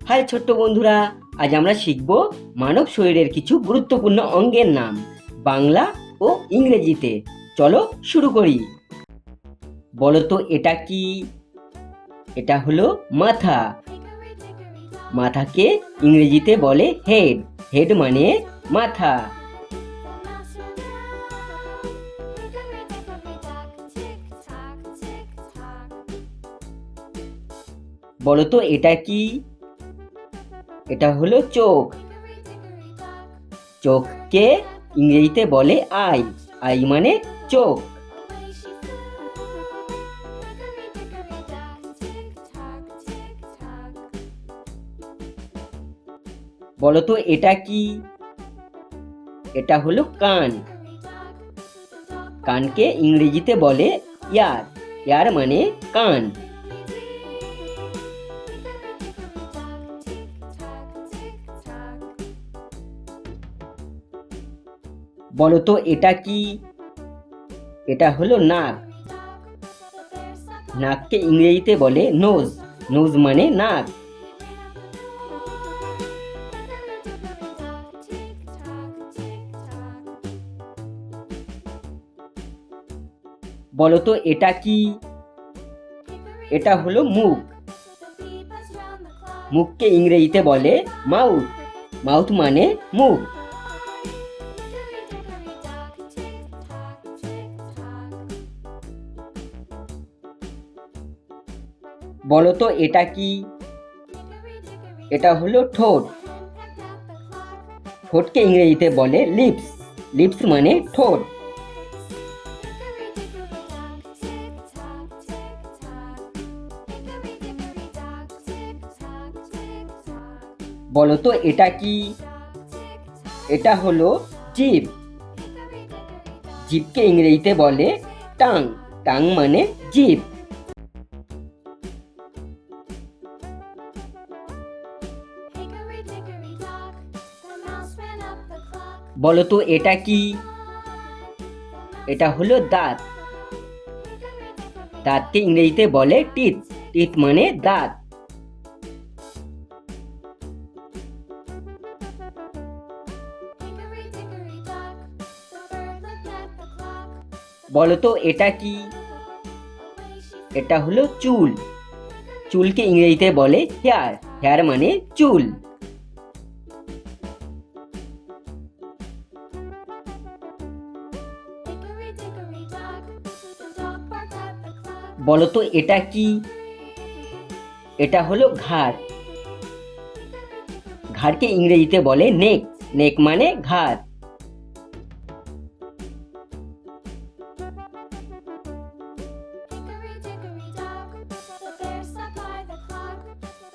High ছোট্ট বন্ধুরা, আজ আমরা শিখব মানব শরীরের কিছু গুরুত্বপূর্ণ অঙ্গের নাম বাংলা ও ইংরেজিতে। চলো শুরু করি। বলো তো এটা কি? এটা হলো মাথা। মাথাকে ইংরেজিতে বলে হেড। হেড মানে মাথা। বলো তো এটা কি? এটা হলো চোখ। চোখকে ইংরেজিতে বলে আই। আই মানে চোখ। বলো তো এটা কি? এটা হলো কান। কানকে ইংরেজিতে বলে ইয়ার। ইয়ার মানে কান। বলো তো এটা কি? এটা হলো নাক। নাককে ইংরেজিতে বলে নোজ। নোজ মানে নাক। বলো তো এটা কি? এটা হলো মুখ। মুখকে ইংরেজিতে বলে মাউথ। মাউথ মানে মুখ। বলো তো এটা কি? এটা হলো ঠোঁট। ঠোঁটকে ইংরেজিতে বলে লিপস। লিপস মানে ঠোঁট। বলো তো এটা কি? এটা হলো জিভ। জিভকে ইংরেজিতে বলে টাং। টাং মানে জিভ। বলো তো এটা কি? এটা হলো দাঁত। দাঁতকে ইংরেজিতে বলে টিথ। টিথ মানে দাঁত। বলো তো এটা কি? এটা হলো চুল। চুলকে ইংরেজিতে বলে হেয়ার। হেয়ার মানে চুল। বলো তো এটা কি? এটা হলো ঘাড়। ঘাড়কে ইংরেজিতে বলে নেক। নেক মানে ঘাড়।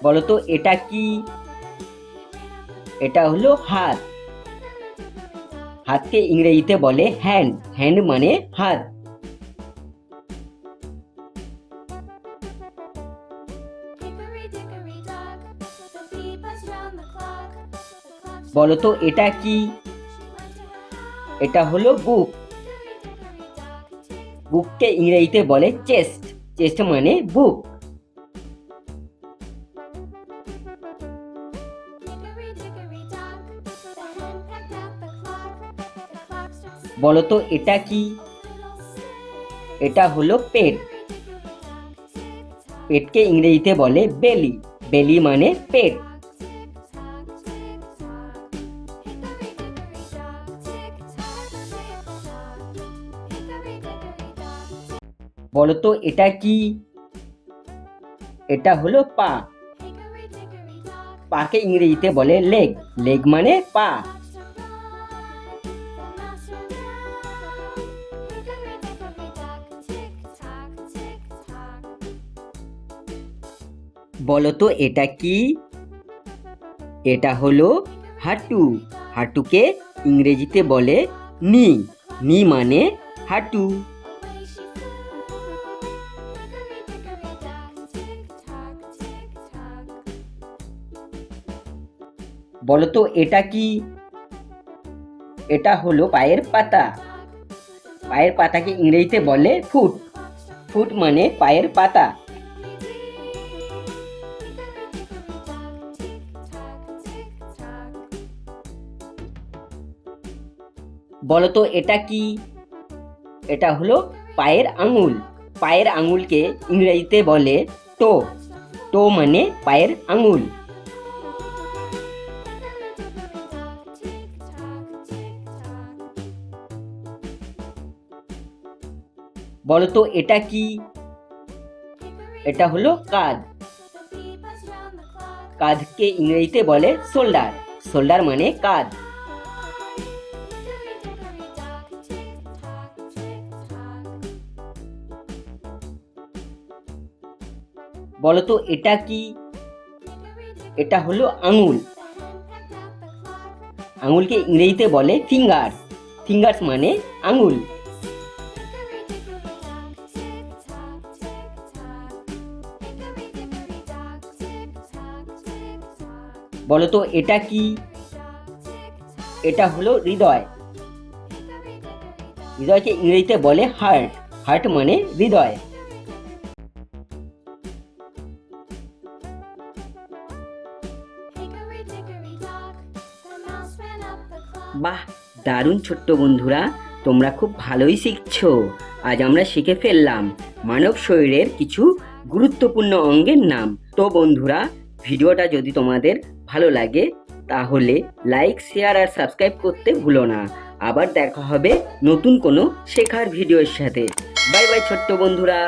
বলো তো এটা কি? এটা হলো হাত। হাতকে ইংরেজিতে বলে হ্যান্ড। হ্যান্ড মানে হাত। বলো তো এটা কি? এটা হলো বুক। বুককে ইংরেজিতে বলে চেস্ট। চেস্ট মানে বুক। বলো তো এটা কি? এটা হলো পেট। পেটকে ইংরেজিতে বলে বেলি। বেলি মানে পেট। বলো তো এটা কি? এটা হলো পা। পাকে ইংরেজিতে বলে লেগ। লেগ মানে পা। বলো তো এটা কি? এটা হলো হাঁটু। হাঁটুকে ইংরেজিতে বলে নি। নি মানে হাঁটু। বলো তো এটা কি? এটা হলো পায়ের পাতা। পায়ের পাতাকে ইংরেজিতে বলে ফুট। ফুট মানে পায়ের পাতা। বলো তো এটা কি? এটা হলো পায়ের আঙুল। পায়ের আঙুলকে ইংরেজিতে বলে টো। টো মানে পায়ের আঙুল। বলো তো এটা কি? এটা হলো কাঁধ। কাঁধকে ইংরেজিতে বলে শোল্ডার। শোল্ডার মানে কাঁধ। বলো তো এটা কি? এটা হলো আঙুল। আঙুলকে ইংরেজিতে বলে ফিঙ্গার। ফিঙ্গার্স মানে আঙুল। বলো তো এটা কি? এটা হলো হৃদয়। হৃদয়কে ইংরেজিতে বলে হার্ট। হার্ট মানে হৃদয়। বাহ, দারুণ ছোট্ট বন্ধুরা, তোমরা খুব ভালোই শিখছো। আজ আমরা শিখে ফেললাম মানব শরীরের কিছু গুরুত্বপূর্ণ অঙ্গের নাম। তো বন্ধুরা, ভিডিওটা যদি তোমাদের ভালো লাগে তাহলে লাইক, শেয়ার আর সাবস্ক্রাইব করতে ভুলো না। আবার দেখা হবে নতুন কোনো শেখার ভিডিওর সাথে। বাই বাই ছোট্ট বন্ধুরা।